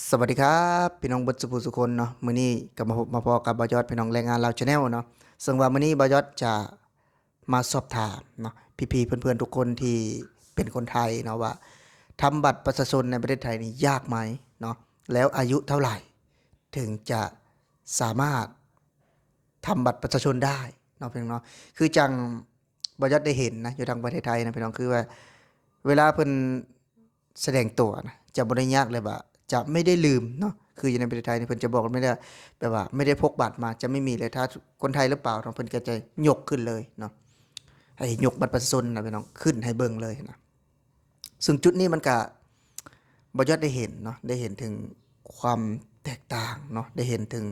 สวัสดีครับพี่น้องเบิดสุภูสุคนเนาะมื้อนี้ก็มาพบมาพอกับบ่าวยอดพี่น้องแรงงานลาวชาแนลเนาะซึ่งว่ามื้อนี้บ่าวยอดจะมาสอบถามเนาะพี่ๆเพื่อนๆทุกคนที่เป็นคนไทยเนาะว่าทำบัตรประชาชนในประเทศไทยนี่ยากไหมเนาะแล้วอายุเท่าไหร่ถึงจะสามารถทำบัตรประชาชนได้เนาะพี่น้องเนาะคือจังบ่าวยอดได้เห็นนะอยู่ทางประเทศไทยนะพี่น้องคือว่าเวลาเพิ่นแสดงตัวนะจะบ่ได้ยากเลยว่า จะไม่ได้ลืมเนาะคืออยู่ในประเทศไทยนี่เพิ่นจะบอกไม่ได้แบบว่าไม่ได้พกบัตรมาจะไม่มีเลยถ้าคนไทยหรือเปล่าเนาะเพิ่นก็จะยกขึ้นเลยเนาะให้ยกบัตรประชาชนนะพี่น้องขึ้นให้เบิ่งเลยนะซึ่งจุดนี้มันก็บ่ยอดได้เห็นเนาะได้เห็นถึงความแตกต่างเนาะได้เห็นถึง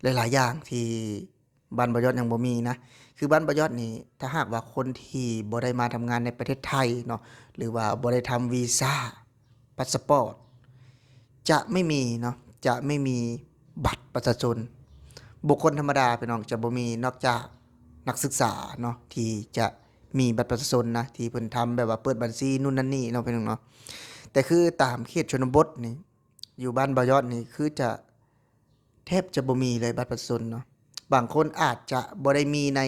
หลายๆอย่างที่บ้านบ่ยอดยังบ่มีนะคือบ้านบ่ยอดนี่ถ้าหากว่าคนที่บ่ได้มาทำงานในประเทศไทยเนาะหรือว่าบ่ได้ทำวีซ่าพาสปอร์ต จะไม่มีเนาะจะไม่มีบัตรประชาชนบุคคลธรรมดาพี่น้องจะบ่มีนอกจากนักศึกษาเนาะที่จะมีบัตรประชาชนนะที่เพิ่นทำแบบว่าเปิดบัญชีนู่นนั่นนี่เนาะพี่น้องเนาะแต่คือตามเขตชนบทนี่อยู่บ้านบ่อยอดนี่คือจะแทบจะบ่มีเลยบัตรประชาชนเนาะบางคนอาจจะบ่ได้มีใน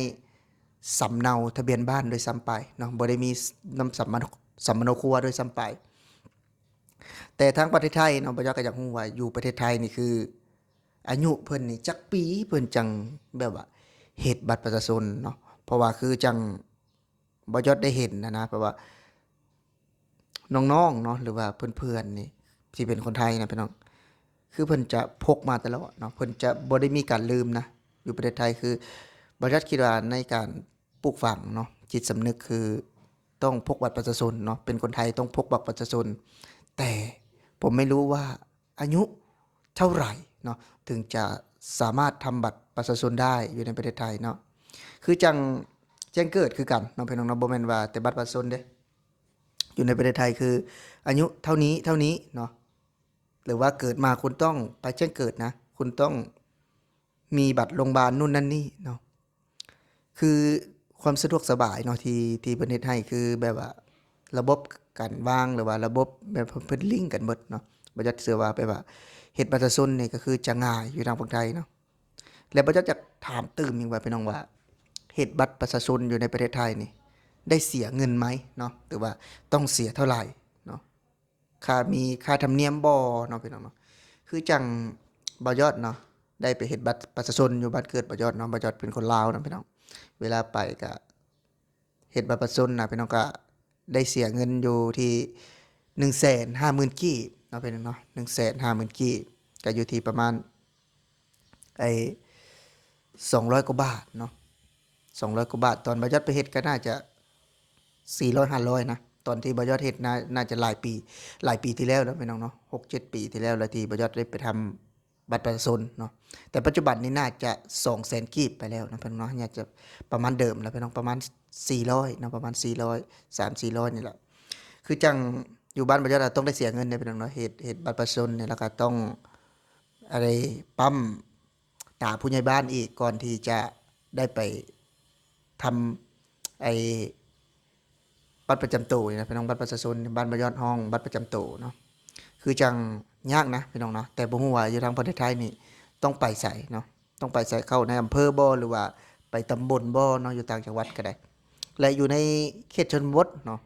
สำเนาทะเบียนบ้านโดยซ้ำไปเนาะบ่ได้มีนำสำเนาครัวโดยซ้ำไป แต่ทางประเทศไทยเนาะบ่อยากก็อยากรู้ว่าอยู่ประเทศไทยนี่คืออายุเพิ่นนี่จักปีเพิ่นจังแบบว่าเฮ็ดบัตรประชาชนเนาะเพราะว่าคือจังบ่ยอดได้เห็นนะเพราะว่าน้องๆเนาะหรือว่าเพื่อนๆนี่ที่เป็นคนไทยนะพี่น้องคือเพิ่นจะพกมาตลอดเนาะเพิ่นจะบ่ได้มีการลืมนะอยู่ประเทศไทยคือบ่ยอดคิดว่าในการปลูกฝังเนาะจิตสำนึกคือต้องพกบัตรประชาชนเนาะเป็นคนไทยต้องพกบัตรประชาชนแต่ผมไม่รู้ว่าอายุเท่าไหร่เนาะถึงจะสามารถทำบัตรประชาชนได้อยู่ในประเทศไทยเนาะคือจังแจ้งเกิดคือกันเนาะพี่น้องเนาะบ่แม่นว่าแต่บัตรประชาชนเด้อยู่ในประเทศไทยคืออายุเท่านี้เท่านี้เนาะหรือว่าเกิดมาคุณต้องไปแจ้งเกิดนะคุณต้องมีบัตรโรงพยาบาลนู่นนั่นนี่เนาะคือความสะดวกสบายเนาะที่ประเทศไทยคือแบบว่าระบบการวางหรือว่าระบบแบบเพิ่นลิงก์กันหมดเนาะบ่จักเชื่อว่าแบบว่าเฮ็ดบัตรประชาชนนี่ก็คือจะง่ายอยู่ทางฝั่งไทยเนาะแล้วบ่จักอยากถามตื้มอีกว่าพี่น้องว่าเฮ็ดบัตรประชาชนอยู่ในประเทศไทยนี่ได้เสียเงินไหมเนาะหรือว่าต้องเสียเท่าไรเนาะ มีค่าธรรมเนียมบ่เนาะพี่น้องเนาะคือจังบ่ยอดเนาะได้ไปเฮ็ดบัตรประชาชนอยู่บ้านเกิดบ่ยอดเนาะบ่ยอดเป็นคนลาวนะพี่น้องเวลาไปก็เฮ็ดบัตรประชาชนน่ะพี่น้องก็ได้เสียเงินอยู่ที่150,000กีบเนาะพี่น้องเนาะ150,000กีบก็อยู่ที่ประมาณไอ้200กว่าบาทเนาะ200กว่าบาทตอนบ่ยอดไปเฮ็ดก็น่าจะ 400-500นะตอนที่บอยอดเฮ็ดน่าจะหลายปีที่แล้วเนาะพี่น้องเนาะ6-7 ปีที่แล้วที่บอยอดได้ไปทำบัตรประชาชนเนาะแต่ปัจจุบันนี้น่าจะ200,000กีบไปแล้วนะพี่น้องเนาะน่าจะประมาณเดิมแล้วพี่น้องประมาณ400เนาะประมาณ400 300-400นี่แหละคือจังอยู่บ้านบอยอดต้องได้เสียเงินเด้พี่น้องเนาะเฮ็ดบัตรประชาชนเนี่ยแล้วก็ต้องอะไรปั๊มตาผู้ใหญ่บ้านอีกก่อนที่จะได้ไปทำไอ้ บัตรประจำตัวนี่นะพี่น้องบัตรประชาชนบ้านบ่ยอดห้องบัตรประจำตัวเนาะคือจังยากนะพี่น้องเนาะแต่บ่ฮู้ว่าอยู่ทางประเทศไทยนี่ต้องไปไสเนาะต้องไปไสเข้าในอำเภอบ่หรือว่าไปตำบลบ่เนาะอยู่ต่างจังหวัดก็ได้และอยู่ในเขตชนบทเนาะ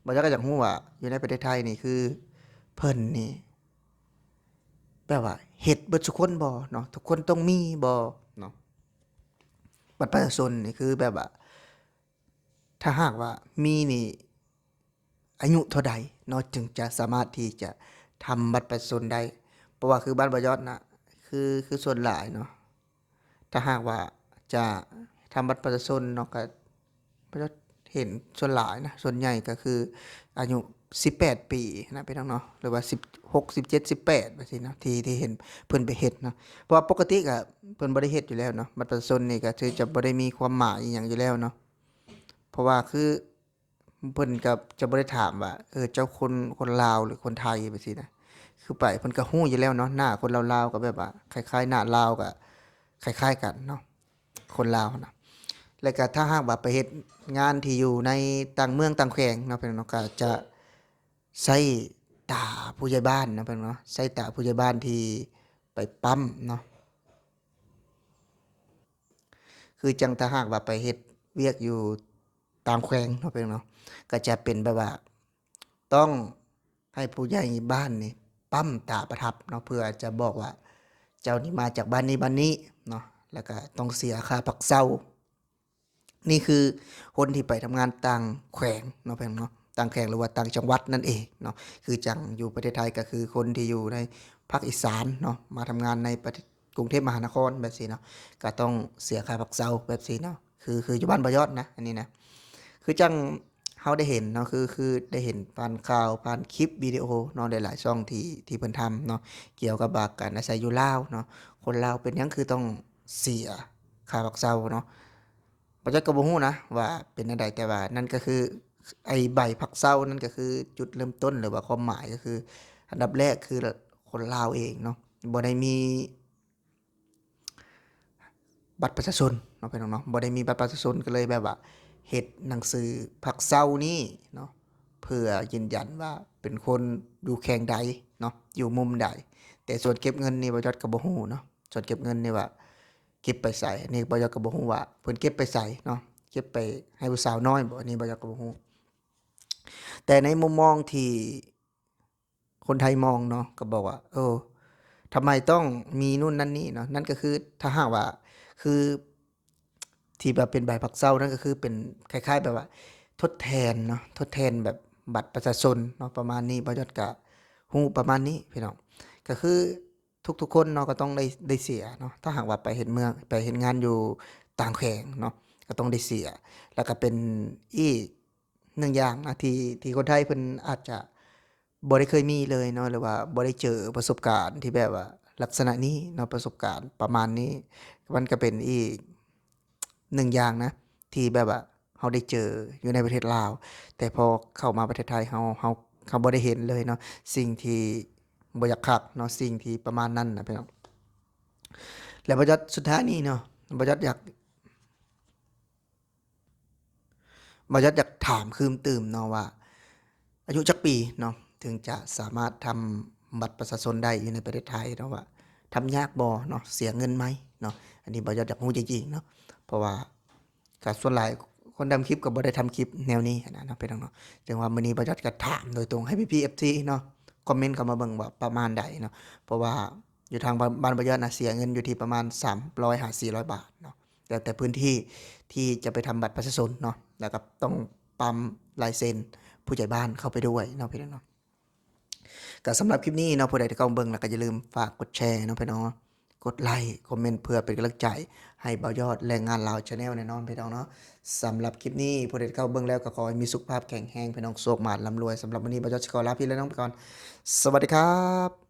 บ่จักก็อยากฮู้ว่าอยู่ในประเทศไทยนี่คือเพิ่นนี่แบบว่าเฮ็ดเบิดซุคนบ่เนาะทุกคนต้องมีบ่เนาะบัตรประชาชนนี่คือแบบว่าถ้าหากว่ามีนี่ อายุเท่าใดเนาะจึงจะสามารถที่จะทำบัตรประชาชนได้เพราะว่าคือบ้านบ่ยอดน่ะคือส่วนหลายเนาะถ้าหากว่าจะทำบัตรประชาชนเนาะก็บ่ยอดเห็นส่วนหลายนะส่วนใหญ่ก็คืออายุ18ปีนะพี่น้องเนาะหรือว่า16 17 18จังซี่เนาะที่เห็นเพิ่นไปเฮ็ดเนาะเพราะว่าปกติก็เพิ่นบ่ได้เฮ็ดอยู่แล้วเนาะบัตรประชาชนนี่ก็ถือจะบ่ได้มีความหมายอิหยังอยู่แล้วเนาะเพราะว่าคือ เพิ่นก็จะบ่ได้ถามว่าเจ้าคนลาวหรือคนไทยไปซี้นะคือไปเพิ่นก็ฮู้อยู่แล้วเนาะหน้าคนลาวๆก็แบบว่าคล้ายๆหน้าลาวก็คล้ายๆกันเนาะคนลาวนะแล้วก็ถ้าหากว่าไปเฮ็ดงานที่อยู่ในต่างเมืองต่างแขวงเนาะพี่น้องเนาะก็จะใช้ ตาผู้ใหญ่บ้านเนาะพี่น้องเนาะสายตาผู้ใหญ่บ้านที่ไปปั๊มเนาะคือจังถ้าหากว่าไปเฮ็ดเวียกอยู่ตามแขวงเนาะพี่น้องเนาะก็จะเป็นแบบว่าต้องให้ผู้ใหญ่บ้านนี่ปั๊มตาประทับเนาะเพื่อจะบอกว่าเจ้านี่มาจากบ้านนี้บ้านนี้เนาะแล้วก็ต้องเสียค่าพักเช่า นี่คือคนที่ไปทำงานต่างแขวงเนาะเพื่อนเนาะต่างแขวงหรือว่าต่างจังหวัดนั่นเองเนาะคือจังอยู่ประเทศไทยก็คือคนที่อยู่ในภาคอีสานเนาะมาทำงานในประเทศกรุงเทพมหานครแบบนี้เนาะก็ต้องเสียค่าพักเช่าแบบนี้เนาะคืออยู่บ้านบ่ยอดนะอันนี้นะคือจังเขาได้เห็นเนาะคือได้เห็นผ่านข่าวผ่านคลิปวิดีโอเนาะหลายๆช่องที่เพิ่นทำเนาะเกี่ยวกับบากการอาศัยอยู่ลาวเนาะคนลาวเป็นหยังคือต้องเสียค่าพักเช่าเนาะ บ่จักก็บ่ฮู้นะว่าเป็นจั่งใดแต่ว่านั่นก็คือไอ้ใบพักเซานั่นก็คือจุดเริ่มต้นหรือว่าความหมายก็คืออันดับแรกคือคนลาวเองเนาะบ่ได้มีบัตรประชาชนเนาะพี่น้องเนาะบ่ได้มีบัตรประชาชนก็เลยแบบว่าเฮ็ดหนังสือพักเซานี้เนาะเพื่อยืนยันว่าเป็นคนอยู่แขวงใดเนาะอยู่มุมใดแต่ส่วนเก็บเงินนี่บ่จักก็บ่ฮู้เนาะส่วนเก็บเงินนี่ว่า เก็บไปใส่อันนี้บ่อยากก็บ่ฮู้ว่าเพิ่นเก็บไปใส่เนาะเก็บไปให้ผู้สาวน้อยบ่อันนี้บ่อยากก็บ่ฮู้แต่ในมุมมองที่คนไทยมองเนาะก็บอกว่าทำไมต้องมีนู่นนั่นนี่เนาะนั่นก็คือถ้าหากว่าคือที่แบบเป็นใบพักเศร้านั่นก็คือเป็นคล้ายๆแบบว่าทดแทนเนาะทดแทนแบบบัตรประชาชนเนาะประมาณนี้บ่ยอดก็ฮู้ประมาณนี้พี่น้องก็คือทุกๆคนเนาะก็ต้องได้เสียเนาะถ้าหากว่าไปเฮ็ดเมืองไปเฮ็ดงานอยู่ต่างแขวงเนาะก็ต้องได้เสียแล้วก็เป็นอีกหนึ่งอย่างนะที่คนไทยเพิ่นอาจจะบ่ได้เคยมีเลยเนาะหรือว่าบ่ได้เจอประสบการณ์ที่แบบว่าลักษณะนี้เนาะประสบการณ์ประมาณนี้มันก็เป็นอีก หนึ่งอย่างนะที่แบบว่าเราได้เจออยู่ในประเทศลาวแต่พอเข้ามาประเทศไทยเราบ่ได้เห็นเลยเนาะสิ่งที่บ่อยากคักเนาะสิ่งที่ประมาณนั้นน่ะพี่น้องแล้วบ่จักสุดท้ายนี้เนาะบ่จักอยากอยากถามคืมตื่มเนาะว่าอายุจักปีเนาะถึงจะสามารถทำบัตรประชาชนได้อยู่ในประเทศไทยเนาะว่าทำยากบ่เนาะเสียเงินไหมเนาะอันนี้บ่อยากรู้จริงๆเนาะเพราะว่า ก็ส่วนหลายคนทำคลิปก็บ่ได้ทำคลิปแนวนี้นะเนาะพี่น้องเนาะจังว่ามื้อนี้บ่จัดก็ถามโดยตรงให้พี่ๆ FC เนาะคอมเมนต์เข้ามาเบิ่งว่าประมาณใดเนาะเพราะว่าอยู่ทางบ้านบ่ยอดน่ะเสียเงินอยู่ที่ประมาณ300 400บาทเนาะแล้วแต่พื้นที่ที่จะไปทำบัตรประชาชนเนาะแล้วก็ต้องปั๊มลายเซ็นผู้ใหญ่บ้านเข้าไปด้วยเนาะพี่น้องเนาะ ก็สำหรับคลิปนี้เนาะผู้ใดที่เข้ามาเบิ่งแล้วก็อย่าลืมฝากกดแชร์เนาะพี่น้องเนาะกดไลค์คอมเมนต์เพื่อเป็นกำลังใจให้เบายอดแรงงานลาว Channel แน่นอนพี่น้องเนาะสำหรับคลิปนี้ผู้ใดที่เข้าเบิ่งแล้วก็ขอให้มีสุขภาพแข็งแรงพี่น้องโชคหมานร่ำรวยสำหรับวันนี้เบายอดสิขอลาพี่และน้องไปก่อนสวัสดีครับ